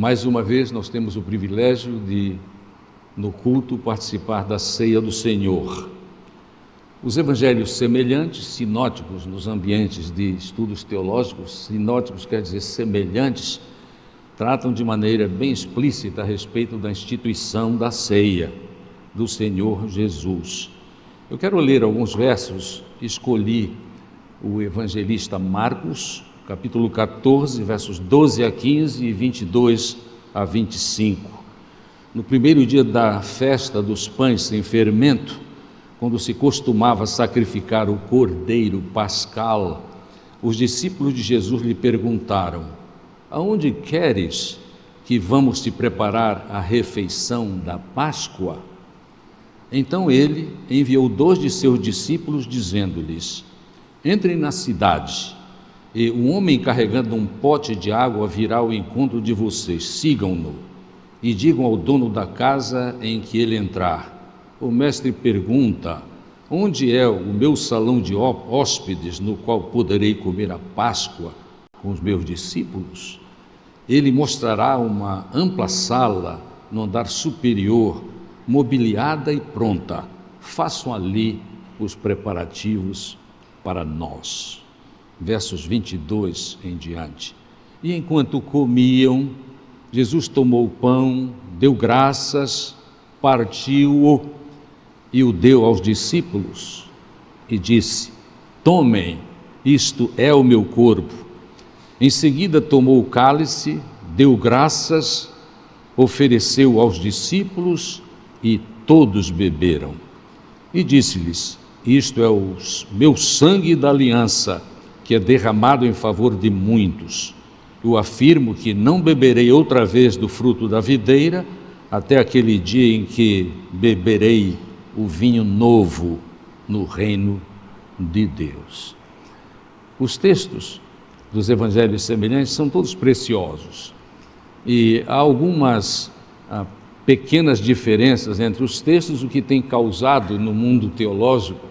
Mais uma vez nós temos o privilégio de, no culto, participar da ceia do Senhor. Os evangelhos semelhantes, sinóticos nos ambientes de estudos teológicos, sinóticos quer dizer semelhantes, tratam de maneira bem explícita a respeito da instituição da ceia do Senhor Jesus. Eu quero ler alguns versos, escolhi o evangelista Marcos, capítulo 14, versos 12 a 15 e 22 a 25. No primeiro dia da festa dos pães sem fermento, quando se costumava sacrificar o cordeiro pascal, os discípulos de Jesus lhe perguntaram: aonde queres que vamos te preparar a refeição da Páscoa? Então ele enviou 2 de seus discípulos, dizendo-lhes: entrem na cidade, e um homem carregando um pote de água virá ao encontro de vocês. Sigam-no e digam ao dono da casa em que ele entrar: o mestre pergunta, onde é o meu salão de hóspedes, no qual poderei comer a Páscoa com os meus discípulos? Ele mostrará uma ampla sala no andar superior, mobiliada e pronta. Façam ali os preparativos para nós. Versos 22 em diante. E enquanto comiam, Jesus tomou o pão, deu graças, partiu-o e o deu aos discípulos e disse: tomem, isto é o meu corpo. Em seguida tomou o cálice, deu graças, ofereceu aos discípulos e todos beberam. E disse-lhes: isto é o meu sangue da aliança, que é derramado em favor de muitos. Eu afirmo que não beberei outra vez do fruto da videira, até aquele dia em que beberei o vinho novo no reino de Deus. Os textos dos evangelhos semelhantes são todos preciosos, e há algumas pequenas diferenças entre os textos, o que tem causado no mundo teológico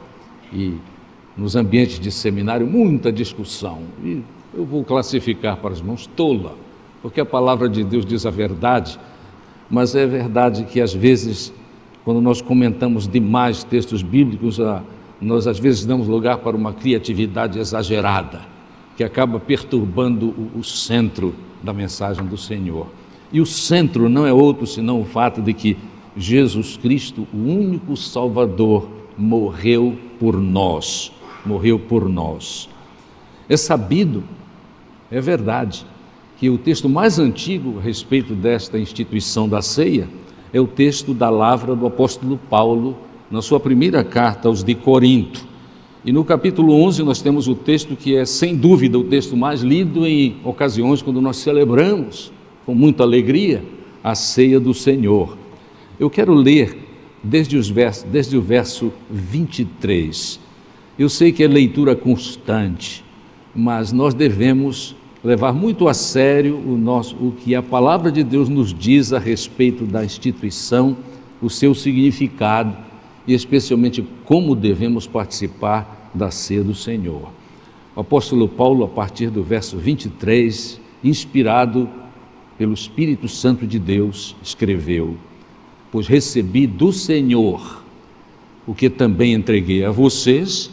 e nos ambientes de seminário muita discussão. E eu vou classificar para os irmãos tola, porque a palavra de Deus diz a verdade, mas é verdade que às vezes, quando nós comentamos demais textos bíblicos, nós às vezes damos lugar para uma criatividade exagerada, que acaba perturbando o centro da mensagem do Senhor. E o centro não é outro senão o fato de que Jesus Cristo, o único Salvador, morreu por nós. É sabido, é verdade, que o texto mais antigo a respeito desta instituição da ceia é o texto da lavra do apóstolo Paulo, na sua primeira carta aos de Corinto. E no capítulo 11 nós temos o texto que é, sem dúvida, o texto mais lido em ocasiões quando nós celebramos com muita alegria a ceia do Senhor. Eu quero ler desde o verso 23. Eu sei que é leitura constante, mas nós devemos levar muito a sério o que a palavra de Deus nos diz a respeito da instituição, o seu significado e especialmente como devemos participar da ceia do Senhor. O apóstolo Paulo, a partir do verso 23, inspirado pelo Espírito Santo de Deus, escreveu: pois recebi do Senhor o que também entreguei a vocês,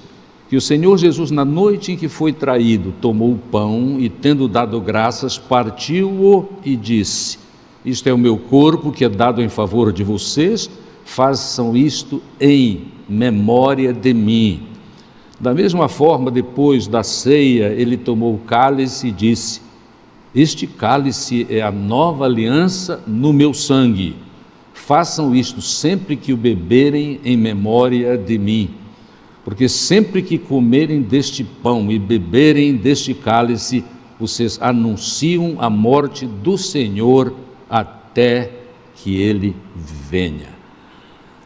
que o Senhor Jesus, na noite em que foi traído, tomou o pão e, tendo dado graças, partiu-o e disse: isto é o meu corpo que é dado em favor de vocês, façam isto em memória de mim. Da mesma forma, depois da ceia, ele tomou o cálice e disse: este cálice é a nova aliança no meu sangue. Façam isto sempre que o beberem em memória de mim. Porque sempre que comerem deste pão e beberem deste cálice, vocês anunciam a morte do Senhor até que ele venha.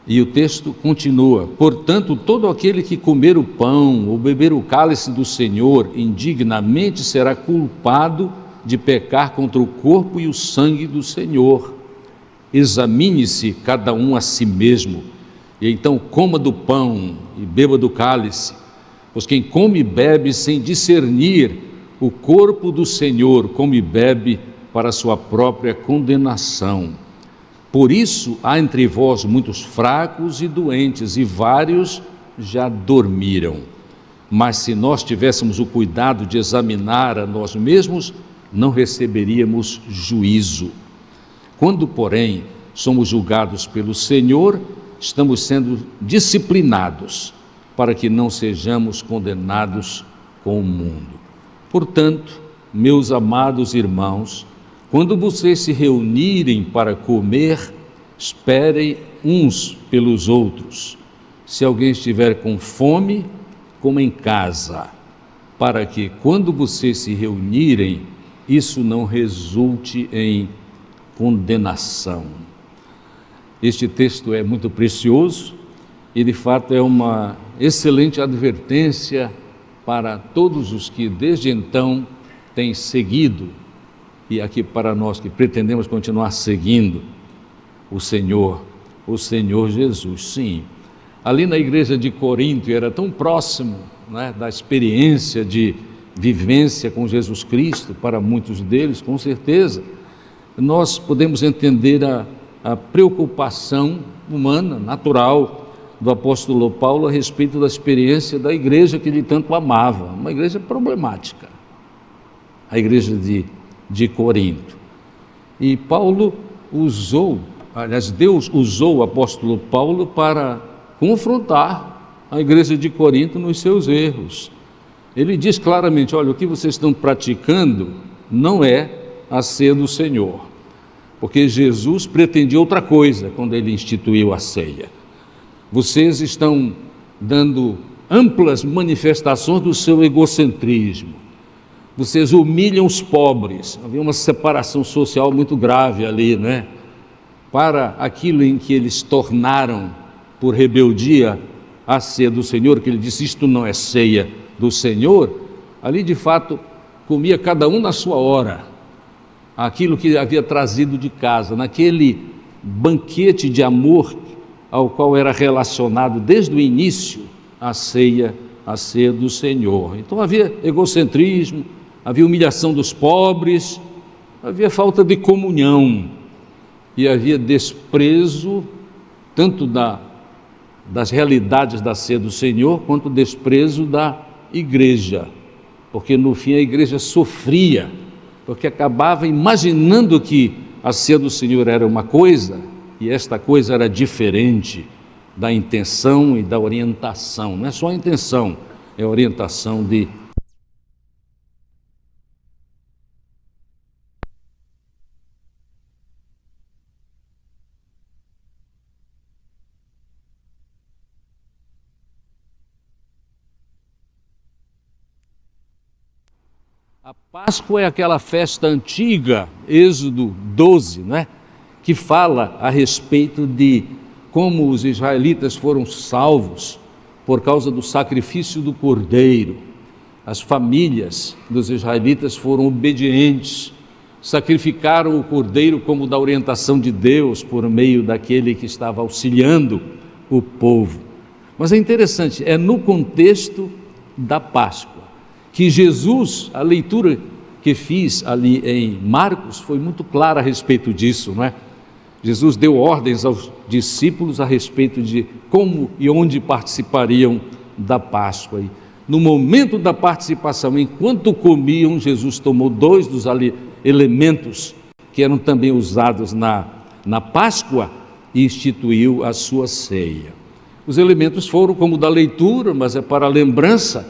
E o texto continua: portanto, todo aquele que comer o pão ou beber o cálice do Senhor indignamente será culpado de pecar contra o corpo e o sangue do Senhor. Examine-se cada um a si mesmo, e então coma do pão e beba do cálice, pois quem come e bebe sem discernir o corpo do Senhor, come e bebe para a sua própria condenação. Por isso há entre vós muitos fracos e doentes, e vários já dormiram. Mas se nós tivéssemos o cuidado de examinar a nós mesmos, não receberíamos juízo. Quando, porém, somos julgados pelo Senhor, estamos sendo disciplinados para que não sejamos condenados com o mundo. Portanto, meus amados irmãos, quando vocês se reunirem para comer, esperem uns pelos outros. Se alguém estiver com fome, coma em casa, para que, quando vocês se reunirem, isso não resulte em condenação. Este texto é muito precioso e, de fato, é uma excelente advertência para todos os que, desde então, têm seguido, e aqui para nós que pretendemos continuar seguindo o Senhor Jesus. Sim, ali na igreja de Corinto era tão próximo, né, da experiência de vivência com Jesus Cristo, para muitos deles, com certeza, nós podemos entender a preocupação humana, natural, do apóstolo Paulo a respeito da experiência da igreja que ele tanto amava, uma igreja problemática, a igreja de Corinto. E Deus usou o apóstolo Paulo para confrontar a igreja de Corinto nos seus erros. Ele diz claramente: olha, o que vocês estão praticando não é a ceia do Senhor, porque Jesus pretendia outra coisa quando ele instituiu a ceia. Vocês estão dando amplas manifestações do seu egocentrismo. Vocês humilham os pobres. Havia uma separação social muito grave ali, né? Para aquilo em que eles tornaram, por rebeldia, a ceia do Senhor, que ele disse: isto não é ceia do Senhor. Ali, de fato, comia cada um na sua hora aquilo que havia trazido de casa, naquele banquete de amor ao qual era relacionado desde o início a ceia do Senhor. Então havia egocentrismo, havia humilhação dos pobres, havia falta de comunhão e havia desprezo tanto das realidades da ceia do Senhor quanto desprezo da igreja, porque no fim a igreja sofria, porque acabava imaginando que a ceia do Senhor era uma coisa e esta coisa era diferente da intenção e da orientação. Não é só a intenção, é a orientação de a Páscoa. É aquela festa antiga, Êxodo 12, né? Que fala a respeito de como os israelitas foram salvos por causa do sacrifício do cordeiro. As famílias dos israelitas foram obedientes, sacrificaram o cordeiro como da orientação de Deus por meio daquele que estava auxiliando o povo. Mas é interessante, é no contexto da Páscoa que Jesus, a leitura que fiz ali em Marcos foi muito clara a respeito disso, não é? Jesus deu ordens aos discípulos a respeito de como e onde participariam da Páscoa. E no momento da participação, enquanto comiam, Jesus tomou dois dos elementos que eram também usados na Páscoa e instituiu a sua ceia. Os elementos foram como da leitura, mas é para a lembrança: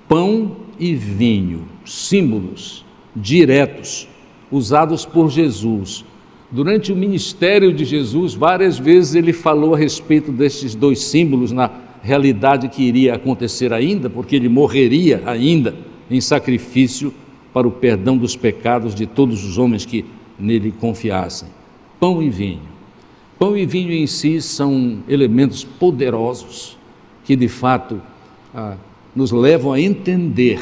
pão e vinho, símbolos diretos usados por Jesus. Durante o ministério de Jesus, várias vezes ele falou a respeito desses dois símbolos na realidade que iria acontecer ainda, porque ele morreria ainda em sacrifício para o perdão dos pecados de todos os homens que nele confiassem. Pão e vinho. Pão e vinho em si são elementos poderosos que de fato nos levam a entender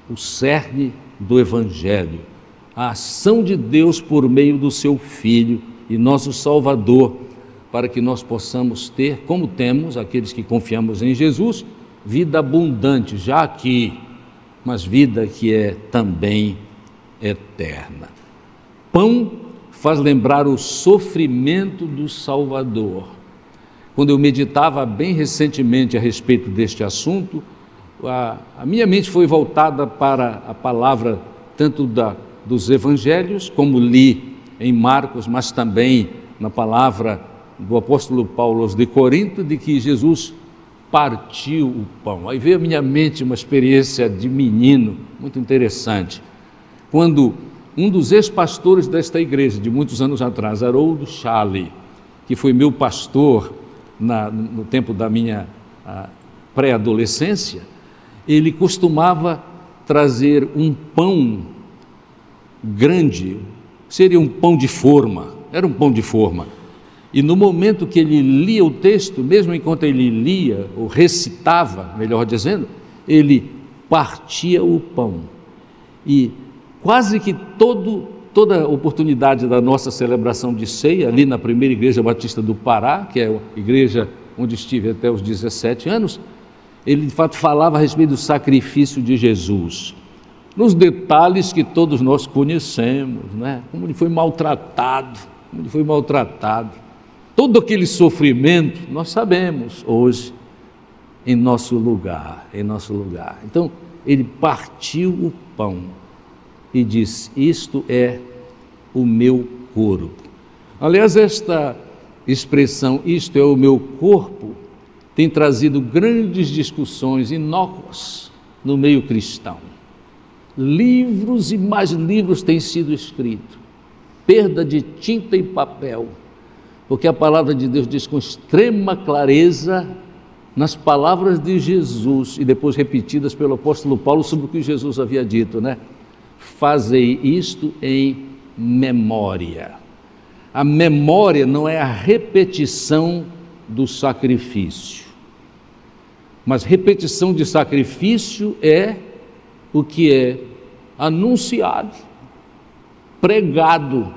o cerne do Evangelho, a ação de Deus por meio do seu Filho e nosso Salvador, para que nós possamos ter, como temos, aqueles que confiamos em Jesus, vida abundante, já aqui, mas vida que é também eterna. pão faz lembrar o sofrimento do Salvador. Quando eu meditava bem recentemente a respeito deste assunto, a minha mente foi voltada para a palavra tanto dos evangelhos, como li em Marcos, mas também na palavra do apóstolo Paulo aos de Corinto, de que Jesus partiu o pão. Aí veio à minha mente uma experiência de menino muito interessante, quando um dos ex-pastores desta igreja, de muitos anos atrás, Haroldo Chale, que foi meu pastor no tempo da minha pré-adolescência, ele costumava trazer um pão grande, seria um pão de forma, era um pão de forma, e no momento que ele lia o texto, mesmo enquanto ele lia, ou recitava, melhor dizendo, ele partia o pão, e quase que toda oportunidade da nossa celebração de ceia, ali na primeira igreja batista do Pará, que é a igreja onde estive até os 17 anos, ele de fato falava a respeito do sacrifício de Jesus, nos detalhes que todos nós conhecemos, né? Como ele foi maltratado, todo aquele sofrimento, nós sabemos hoje, em nosso lugar. Então, ele partiu o pão e disse: isto é o meu corpo. Aliás, esta expressão, isto é o meu corpo, tem trazido grandes discussões inócuas no meio cristão. Livros e mais livros têm sido escritos, perda de tinta e papel, porque a palavra de Deus diz com extrema clareza, nas palavras de Jesus, e depois repetidas pelo apóstolo Paulo, sobre o que Jesus havia dito, né? Fazei isto em memória. A memória não é a repetição do sacrifício, mas repetição de sacrifício é o que é anunciado, pregado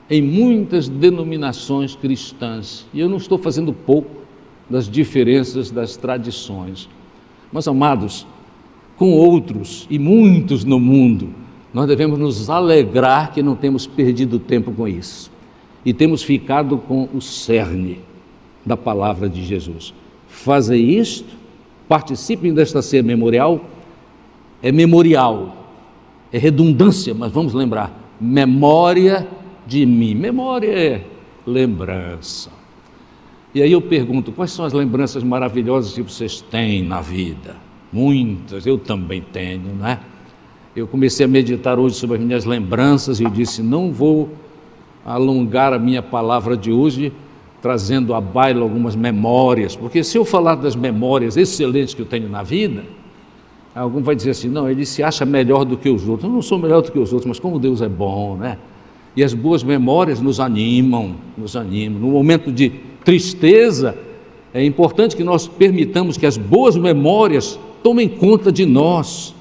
em muitas denominações cristãs, e eu não estou fazendo pouco das diferenças das tradições, mas amados, com outros e muitos no mundo, nós devemos nos alegrar que não temos perdido tempo com isso, e temos ficado com o cerne da palavra de Jesus. Fazei isto, participem desta ceia memorial. É memorial, é redundância, mas vamos lembrar, memória de mim. Memória é lembrança. E aí eu pergunto, quais são as lembranças maravilhosas que vocês têm na vida? Muitas, eu também tenho, né? Eu comecei a meditar hoje sobre as minhas lembranças e eu disse, não vou alongar a minha palavra de hoje trazendo à baila algumas memórias, porque se eu falar das memórias excelentes que eu tenho na vida, algum vai dizer assim, não, ele se acha melhor do que os outros. Eu não sou melhor do que os outros, mas como Deus é bom, né? E as boas memórias nos animam. No momento de tristeza, é importante que nós permitamos que as boas memórias tomem conta de nós,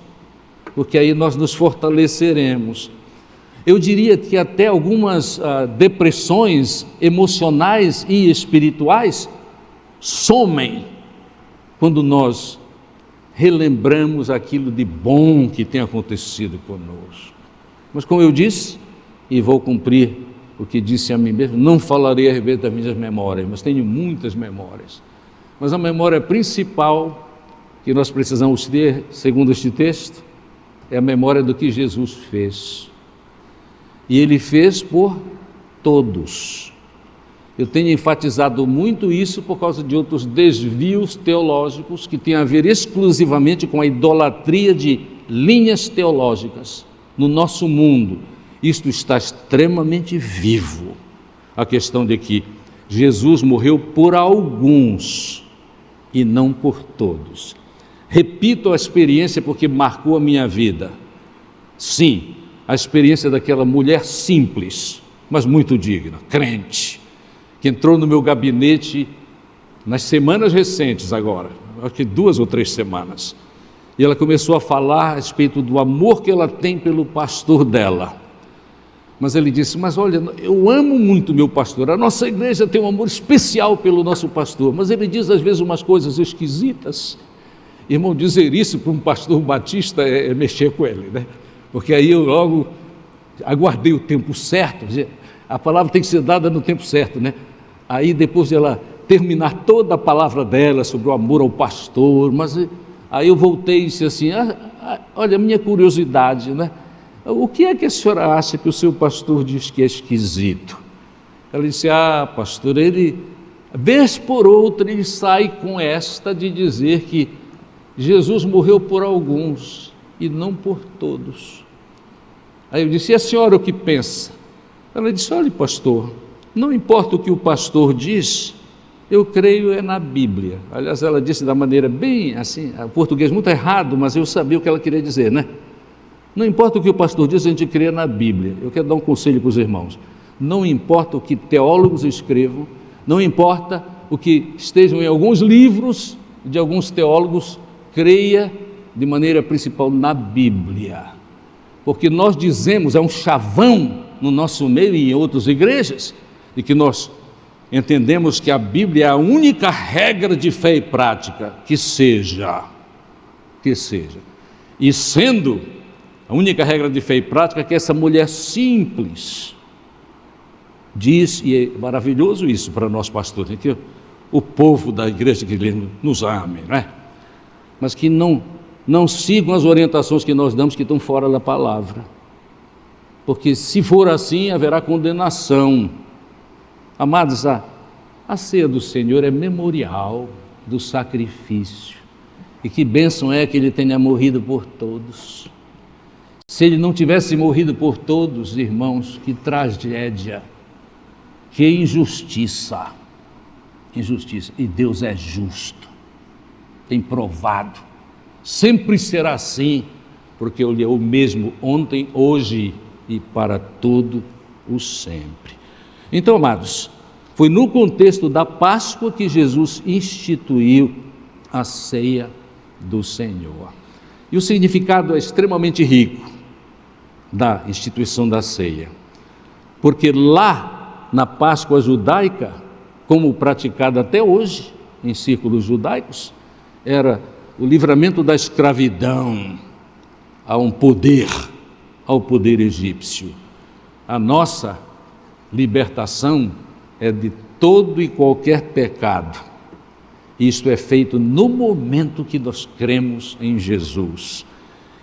porque aí nós nos fortaleceremos. Eu diria que até algumas depressões emocionais e espirituais somem quando nós relembramos aquilo de bom que tem acontecido conosco. Mas como eu disse, e vou cumprir o que disse a mim mesmo, não falarei a respeito das minhas memórias, mas tenho muitas memórias. Mas a memória principal que nós precisamos ter, segundo este texto, é a memória do que Jesus fez. E Ele fez por todos. Eu tenho enfatizado muito isso por causa de outros desvios teológicos que têm a ver exclusivamente com a idolatria de linhas teológicas no nosso mundo. Isto está extremamente vivo. A questão de que Jesus morreu por alguns e não por todos. Repito a experiência porque marcou a minha vida. Sim, a experiência daquela mulher simples, mas muito digna, crente, que entrou no meu gabinete nas semanas recentes agora, acho que 2 ou 3 semanas, e ela começou a falar a respeito do amor que ela tem pelo pastor dela. Mas ele disse, mas olha, eu amo muito meu pastor, a nossa igreja tem um amor especial pelo nosso pastor, mas ele diz às vezes umas coisas esquisitas. Irmão, dizer isso para um pastor batista é mexer com ele, né? Porque aí eu logo aguardei o tempo certo, a palavra tem que ser dada no tempo certo, né? Aí depois de ela terminar toda a palavra dela sobre o amor ao pastor, mas aí eu voltei e disse assim, olha, minha curiosidade, né? O que é que a senhora acha que o seu pastor diz que é esquisito? Ela disse, pastor, ele, vez por outra, ele sai com esta de dizer que Jesus morreu por alguns e não por todos. Aí eu disse, e a senhora o que pensa? Ela disse, olha, pastor, não importa o que o pastor diz, eu creio é na Bíblia. Aliás, ela disse da maneira bem assim, português muito errado, mas eu sabia o que ela queria dizer, né? Não importa o que o pastor diz, a gente crê na Bíblia. Eu quero dar um conselho para os irmãos. Não importa o que teólogos escrevam, não importa o que estejam em alguns livros de alguns teólogos, creia de maneira principal na Bíblia. Porque nós dizemos, é um chavão no nosso meio e em outras igrejas, de que nós entendemos que a Bíblia é a única regra de fé e prática, que seja. E sendo a única regra de fé e prática que essa mulher simples diz, e é maravilhoso isso para nós pastores, que o povo da igreja que nos ame, né? Mas que não sigam as orientações que nós damos que estão fora da palavra, porque se for assim haverá condenação. Amados, a ceia do Senhor é memorial do sacrifício, e que bênção é que Ele tenha morrido por todos. Se Ele não tivesse morrido por todos, irmãos, que tragédia, que injustiça, e Deus é justo, tem provado, sempre será assim, porque Ele é o mesmo ontem, hoje e para todo o sempre. Então, amados, foi no contexto da Páscoa que Jesus instituiu a ceia do Senhor. E o significado é extremamente rico da instituição da ceia, porque lá na Páscoa judaica, como praticada até hoje em círculos judaicos, era o livramento da escravidão ao poder egípcio. A nossa libertação é de todo e qualquer pecado. Isto é feito no momento que nós cremos em Jesus.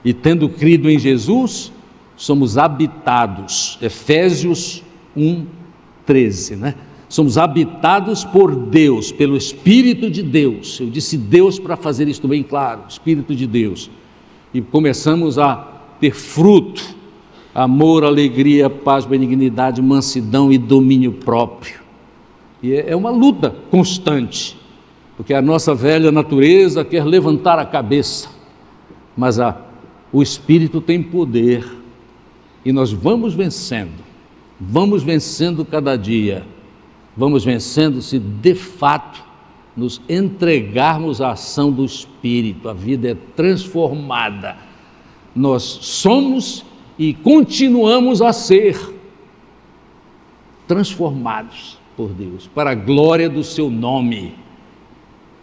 E tendo crido em Jesus, somos habitados. Efésios 1:13, né? Somos habitados por Deus, pelo Espírito de Deus. Eu disse Deus para fazer isto bem claro, Espírito de Deus. E começamos a ter fruto, amor, alegria, paz, benignidade, mansidão e domínio próprio. E é uma luta constante, porque a nossa velha natureza quer levantar a cabeça, mas o Espírito tem poder, e nós vamos vencendo cada dia, vamos vencendo se de fato nos entregarmos à ação do Espírito. A vida é transformada, nós somos e continuamos a ser transformados por Deus, para a glória do seu nome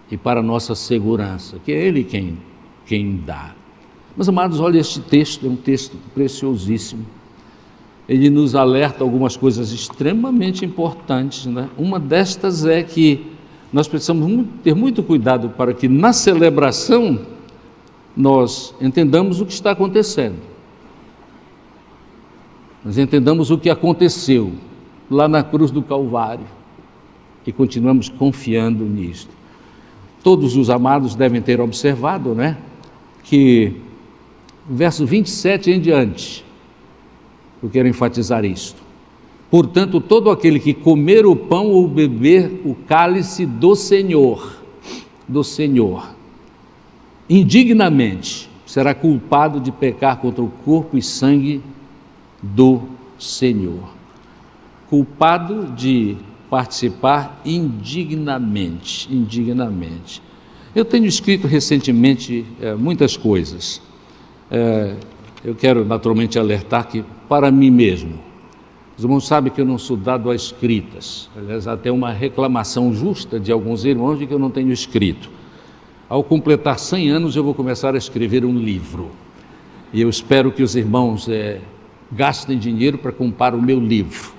e para a nossa segurança, que é Ele quem dá. Mas, amados, olha, este texto é um texto preciosíssimo. Ele nos alerta algumas coisas extremamente importantes, né? Uma destas é que nós precisamos ter muito cuidado para que na celebração nós entendamos o que está acontecendo. Nós entendamos o que aconteceu lá na cruz do Calvário e continuamos confiando nisto. Todos os amados devem ter observado, né, que verso 27 em diante, eu quero enfatizar isto. Portanto, todo aquele que comer o pão ou beber o cálice do Senhor, indignamente, será culpado de pecar contra o corpo e sangue do Senhor. Culpado de participar indignamente. Eu tenho escrito recentemente muitas coisas. Eu quero naturalmente alertar que, para mim mesmo, os irmãos sabem que eu não sou dado a escritas. Aliás, até uma reclamação justa de alguns irmãos de que eu não tenho escrito. Ao completar 100 anos eu vou começar a escrever um livro. E eu espero que os irmãos gastem dinheiro para comprar o meu livro.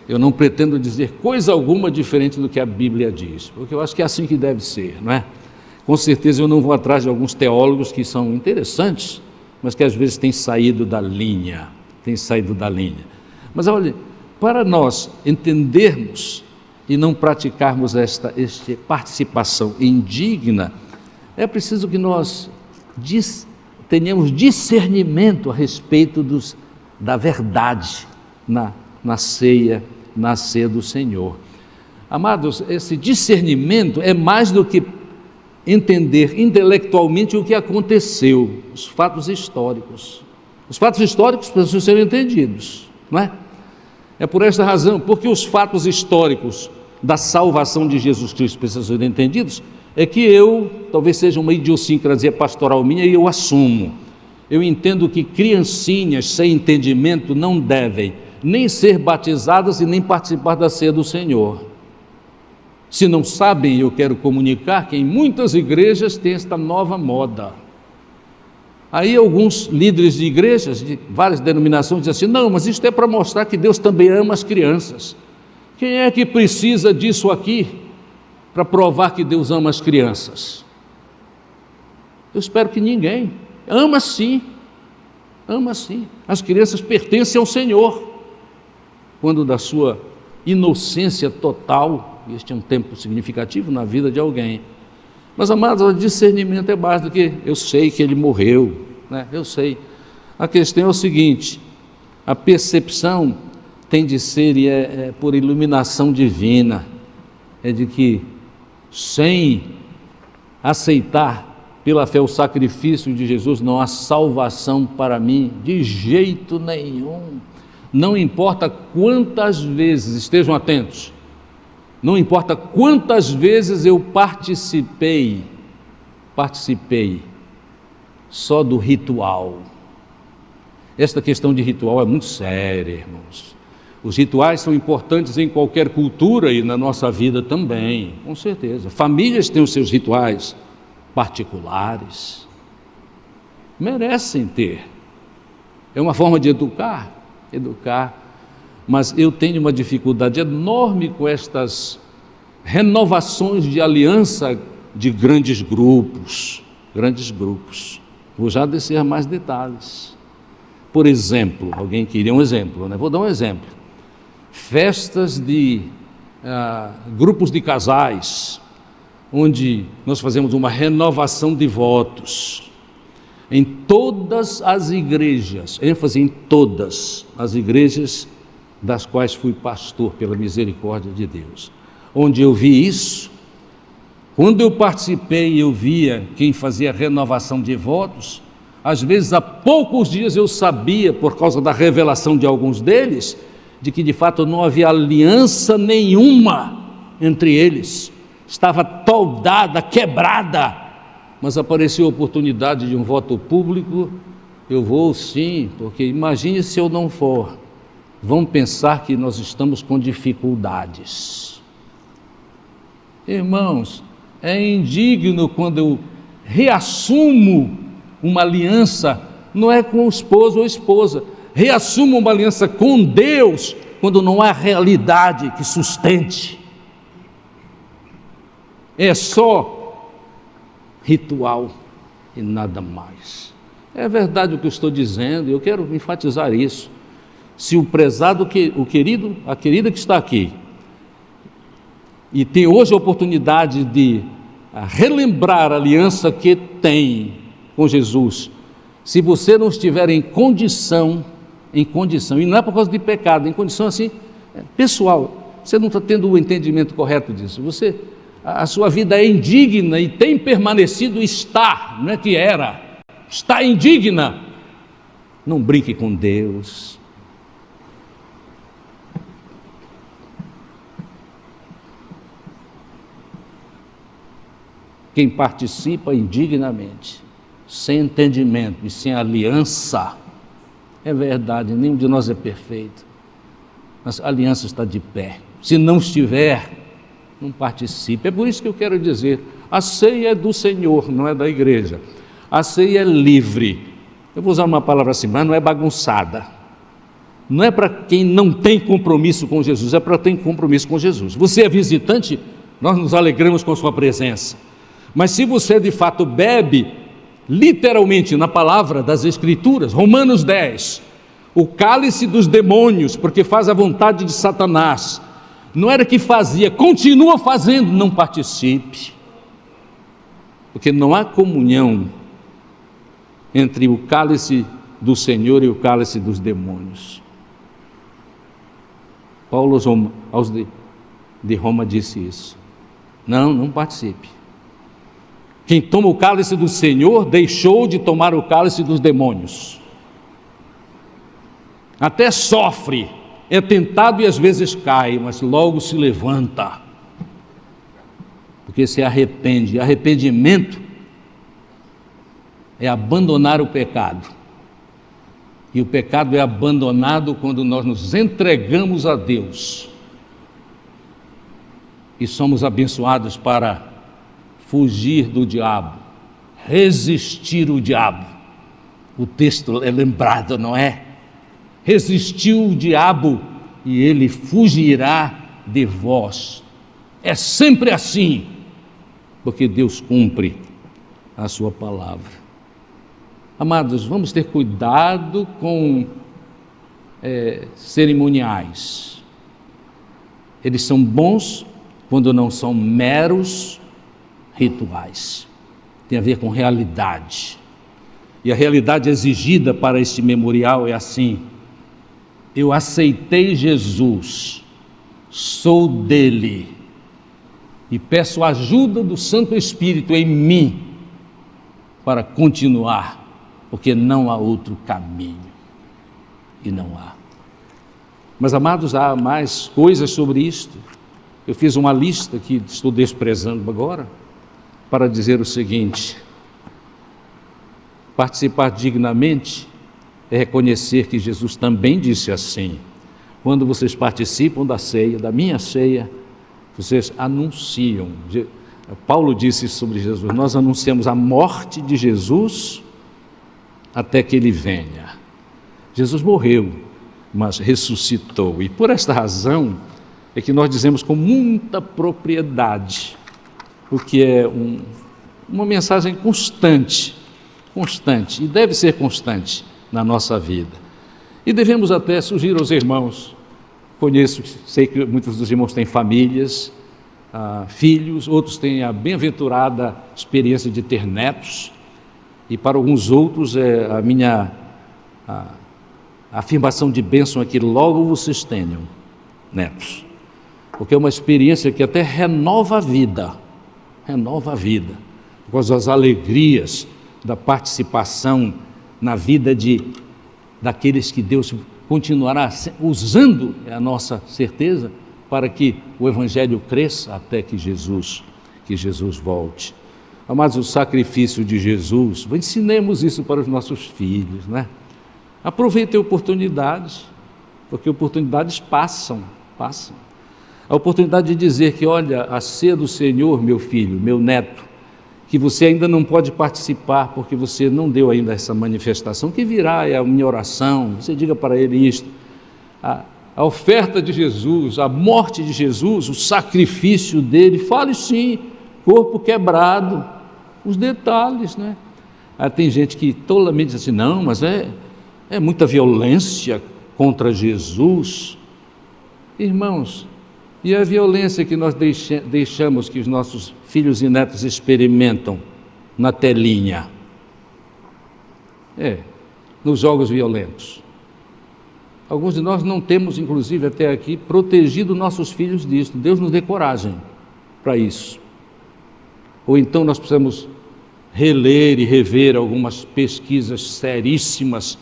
Eu não pretendo dizer coisa alguma diferente do que a Bíblia diz, porque eu acho que é assim que deve ser, não é? Com certeza eu não vou atrás de alguns teólogos que são interessantes, mas que às vezes têm saído da linha, Mas olha, para nós entendermos e não praticarmos esta participação indigna, é preciso que nós tenhamos discernimento a respeito da verdade na ceia do Senhor. Amados, esse discernimento é mais do que entender intelectualmente o que aconteceu, os fatos históricos. Os fatos históricos precisam ser entendidos, não é? É por esta razão, porque os fatos históricos da salvação de Jesus Cristo precisam ser entendidos, é que talvez seja uma idiosincrasia pastoral minha e eu assumo. Eu entendo que criancinhas sem entendimento não devem nem ser batizadas e nem participar da ceia do Senhor. Se não sabem, eu quero comunicar que em muitas igrejas tem esta nova moda. Aí alguns líderes de igrejas, de várias denominações, dizem assim, não, mas isto é para mostrar que Deus também ama as crianças. Quem é que precisa disso aqui para provar que Deus ama as crianças? Eu espero que ninguém. Ama sim. As crianças pertencem ao Senhor. Quando da sua inocência total, este é um tempo significativo na vida de alguém. Mas, amados, o discernimento é mais do que eu sei que ele morreu, né? Eu sei. A questão é o seguinte: a percepção tem de ser, e é por iluminação divina, é de que sem aceitar pela fé o sacrifício de Jesus não há salvação para mim, de jeito nenhum. Não importa quantas vezes, estejam atentos, não importa quantas vezes eu participei só do ritual. Esta questão de ritual é muito séria, irmãos. Os rituais são importantes em qualquer cultura e na nossa vida também, com certeza. Famílias têm os seus rituais particulares, merecem ter. É uma forma de educar, mas eu tenho uma dificuldade enorme com estas renovações de aliança de grandes grupos. Vou já descer a mais detalhes. Por exemplo, alguém queria um exemplo, né? Vou dar um exemplo. Festas de grupos de casais, onde nós fazemos uma renovação de votos. Em todas as igrejas, ênfase em todas as igrejas das quais fui pastor pela misericórdia de Deus, onde eu vi isso, quando eu participei eu via quem fazia renovação de votos, às vezes há poucos dias eu sabia, por causa da revelação de alguns deles, de que de fato não havia aliança nenhuma entre eles, estava toldada, quebrada, mas apareceu a oportunidade de um voto público, eu vou sim, porque imagine se eu não for, vão pensar que nós estamos com dificuldades. Irmãos, é indigno quando eu reassumo uma aliança, não é com o esposo ou esposa, reassumo uma aliança com Deus, quando não há realidade que sustente. É só ritual e nada mais. É verdade o que eu estou dizendo, eu quero enfatizar isso. Se o prezado, a querida que está aqui, e tem hoje a oportunidade de relembrar a aliança que tem com Jesus, se você não estiver em condição, e não é por causa de pecado, em condição assim, pessoal, você não está tendo o entendimento correto disso, a sua vida é indigna e tem permanecido, não é que era, está indigna, não brinque com Deus. Quem participa indignamente, sem entendimento e sem aliança, é verdade, nenhum de nós é perfeito, mas a aliança está de pé. Se não estiver, não participe. É por isso que eu quero dizer, a ceia é do Senhor, não é da igreja. A ceia é livre. Eu vou usar uma palavra assim, mas não é bagunçada. não é para quem não tem compromisso com Jesus, é para quem tem compromisso com Jesus. Você é visitante, nós nos alegramos com a sua presença. Mas se você de fato bebe, literalmente na palavra das Escrituras, Romanos 10, o cálice dos demônios, porque faz a vontade de Satanás, não era que fazia, continua fazendo, não participe. Porque não há comunhão entre o cálice do Senhor e o cálice dos demônios. Paulo aos de Roma disse isso. Não participe. Quem toma o cálice do Senhor deixou de tomar o cálice dos demônios. Até sofre, é tentado e às vezes cai, mas logo se levanta. Porque se arrepende. Arrependimento é abandonar o pecado. E o pecado é abandonado quando nós nos entregamos a Deus. E somos abençoados para fugir do diabo, resistir o diabo. O texto é lembrado, não é? Resistiu o diabo e ele fugirá de vós. É sempre assim, porque Deus cumpre a sua palavra. Amados, vamos ter cuidado com cerimoniais. Eles são bons quando não são meros rituais. Tem a ver com realidade. E a realidade exigida para este memorial é assim: eu aceitei Jesus, sou dele, e peço a ajuda do Santo Espírito em mim para continuar, porque não há outro caminho, e não há. Mas, amados, há mais coisas sobre isto. Eu fiz uma lista que estou desprezando agora, para dizer o seguinte: participar dignamente é reconhecer que Jesus também disse assim: quando vocês participam da ceia, da minha ceia, vocês anunciam. Paulo disse sobre Jesus: nós anunciamos a morte de Jesus até que ele venha. Jesus morreu, mas ressuscitou, e por esta razão é que nós dizemos com muita propriedade, porque é uma mensagem constante, e deve ser constante na nossa vida. E devemos até sugerir aos irmãos, sei que muitos dos irmãos têm famílias, filhos, outros têm a bem-aventurada experiência de ter netos, e para alguns outros a minha afirmação de bênção é que logo vocês tenham netos, porque é uma experiência que até renova a vida, por causa das alegrias da participação na vida daqueles que Deus continuará usando, é a nossa certeza, para que o Evangelho cresça até que Jesus volte. Amados, o sacrifício de Jesus, ensinemos isso para os nossos filhos, né? Aproveitem oportunidades, porque oportunidades passam. A oportunidade de dizer que, olha, a ceia do Senhor, meu filho, meu neto, que você ainda não pode participar porque você não deu ainda essa manifestação, que virá é a minha oração, você diga para ele isto, a oferta de Jesus, a morte de Jesus, o sacrifício dele, fale sim, corpo quebrado, os detalhes, né? Tem gente que tolamente diz assim: não, mas é muita violência contra Jesus. Irmãos, e a violência que nós deixamos que os nossos filhos e netos experimentam na telinha? Nos jogos violentos. Alguns de nós não temos, inclusive até aqui, protegido nossos filhos disso. Deus nos dê coragem para isso. Ou então nós precisamos reler e rever algumas pesquisas seríssimas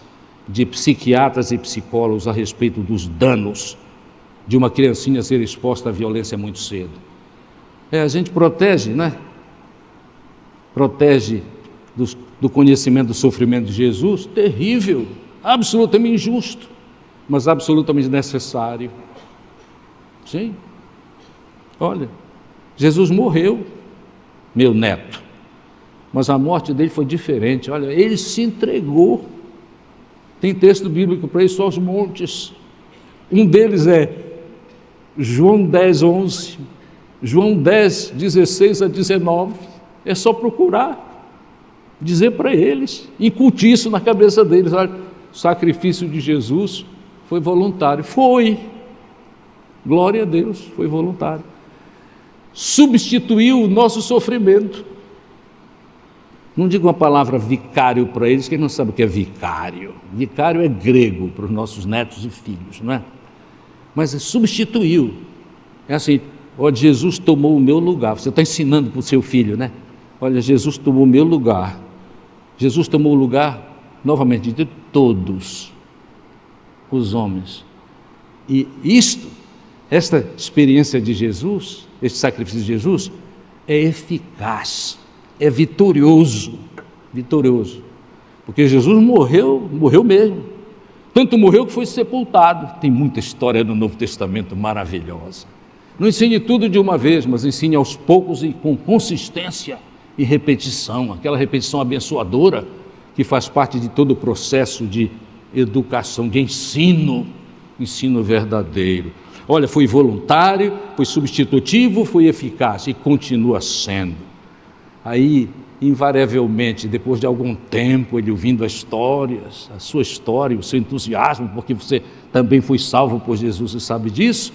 de psiquiatras e psicólogos a respeito dos danos de uma criancinha ser exposta à violência muito cedo. A gente protege, né? Protege do conhecimento do sofrimento de Jesus, terrível, absolutamente injusto, mas absolutamente necessário. Sim. Olha, Jesus morreu, meu neto, mas a morte dele foi diferente. Olha, ele se entregou Tem texto bíblico para isso aos montes. Um deles é João 10, 11, João 10, 16 a 19. É só procurar, dizer para eles, incutir isso na cabeça deles. Olha, o sacrifício de Jesus foi voluntário. Foi, glória a Deus, foi voluntário. Substituiu o nosso sofrimento. Não digo uma palavra vicário para eles, que eles não sabem o que é vicário. Vicário é grego para os nossos netos e filhos, não é? Mas substituiu. É assim, olha, Jesus tomou o meu lugar. Você está ensinando para o seu filho, né? Olha, Jesus tomou o meu lugar. Jesus tomou o lugar, novamente, de todos os homens. E esta experiência de Jesus, este sacrifício de Jesus, é eficaz, é vitorioso, porque Jesus morreu mesmo, tanto morreu que foi sepultado. Tem muita história no Novo Testamento maravilhosa. Não ensine tudo de uma vez, mas ensine aos poucos e com consistência e repetição, aquela repetição abençoadora que faz parte de todo o processo de educação, de ensino verdadeiro. Olha, foi voluntário, foi substitutivo, foi eficaz e continua sendo. Aí, invariavelmente, depois de algum tempo, ele ouvindo as histórias, a sua história, o seu entusiasmo, porque você também foi salvo por Jesus e sabe disso,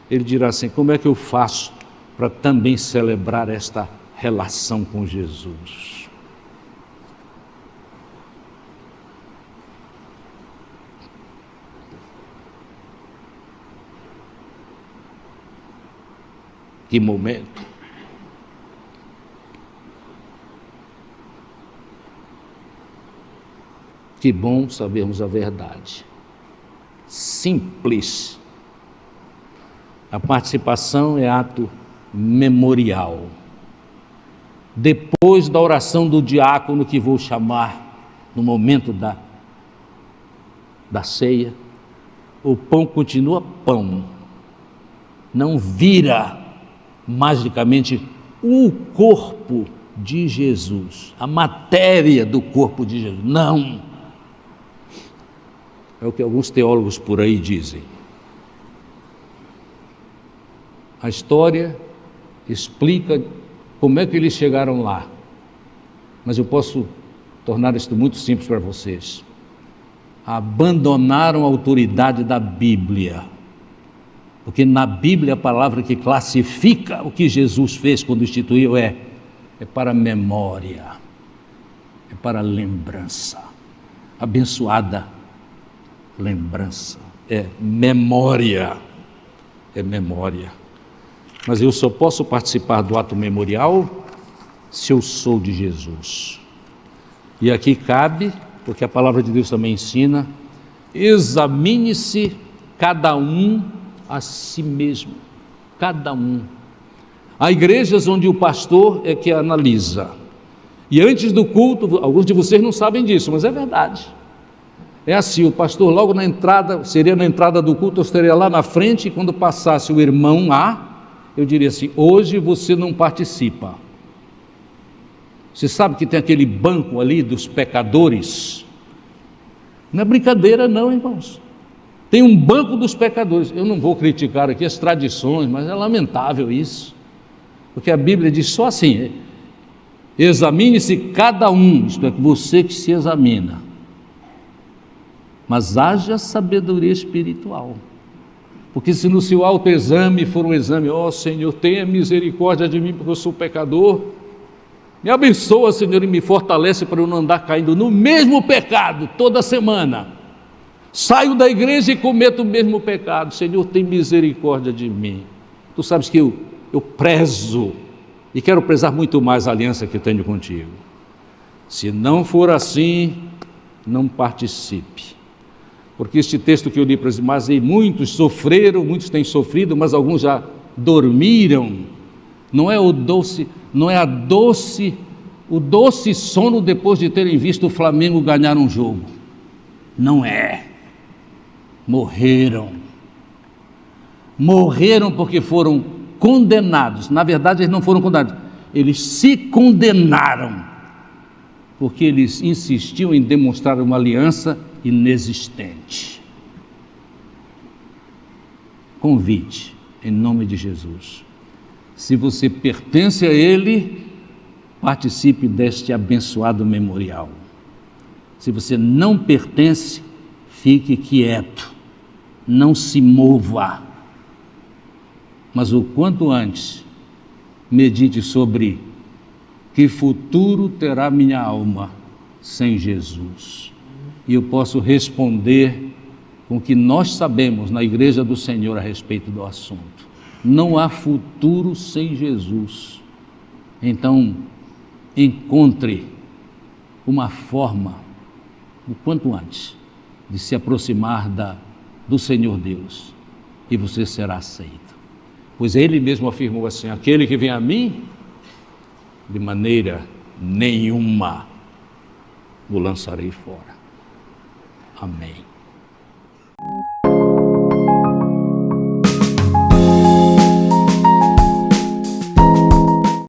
ele dirá assim: como é que eu faço para também celebrar esta relação com Jesus? Que momento! Que bom sabermos a verdade. Simples. A participação é ato memorial. Depois da oração do diácono, que vou chamar no momento da ceia, o pão continua pão. Não vira magicamente o corpo de Jesus, a matéria do corpo de Jesus. Não. É o que alguns teólogos por aí dizem. A história explica como é que eles chegaram lá, mas eu posso tornar isto muito simples para vocês. Abandonaram a autoridade da Bíblia, porque na Bíblia a palavra que classifica o que Jesus fez quando instituiu é para memória, é para lembrança. Abençoada lembrança, é memória. Mas eu só posso participar do ato memorial se eu sou de Jesus. E aqui cabe, porque a palavra de Deus também ensina: examine-se cada um a si mesmo, cada um. Há igrejas onde o pastor é que analisa, e antes do culto, alguns de vocês não sabem disso, mas é verdade. É assim, o pastor logo na entrada, seria na entrada do culto, eu estaria lá na frente, e quando passasse o irmão eu diria assim: hoje você não participa. Você sabe que tem aquele banco ali dos pecadores? Não é brincadeira não, irmãos. Tem um banco dos pecadores. Eu não vou criticar aqui as tradições, mas é lamentável isso, porque a Bíblia diz só assim: examine-se cada um, isto é, você que se examina, mas haja sabedoria espiritual, porque se no seu autoexame for um exame: ó Senhor, tenha misericórdia de mim porque eu sou pecador, me abençoa, Senhor, e me fortalece para eu não andar caindo no mesmo pecado toda semana. Saio da igreja e cometo o mesmo pecado. Senhor, tem misericórdia de mim. Tu sabes que eu prezo e quero prezar muito mais a aliança que tenho contigo. Se não for assim, não participe. Porque este texto que eu li para os irmãos, muitos sofreram, muitos têm sofrido, mas alguns já dormiram. Não é o doce sono depois de terem visto o Flamengo ganhar um jogo. Não é. Morreram porque foram condenados. Na verdade, eles não foram condenados, eles se condenaram, porque eles insistiam em demonstrar uma aliança inexistente. Convite, em nome de Jesus. Se você pertence a Ele, participe deste abençoado memorial. Se você não pertence, fique quieto, não se mova. Mas o quanto antes, medite sobre que futuro terá minha alma sem Jesus. E eu posso responder com o que nós sabemos na Igreja do Senhor a respeito do assunto. Não há futuro sem Jesus. Então, encontre uma forma, o quanto antes, de se aproximar do Senhor Deus, e você será aceito. Pois Ele mesmo afirmou assim: aquele que vem a mim, de maneira nenhuma o lançarei fora. Amém.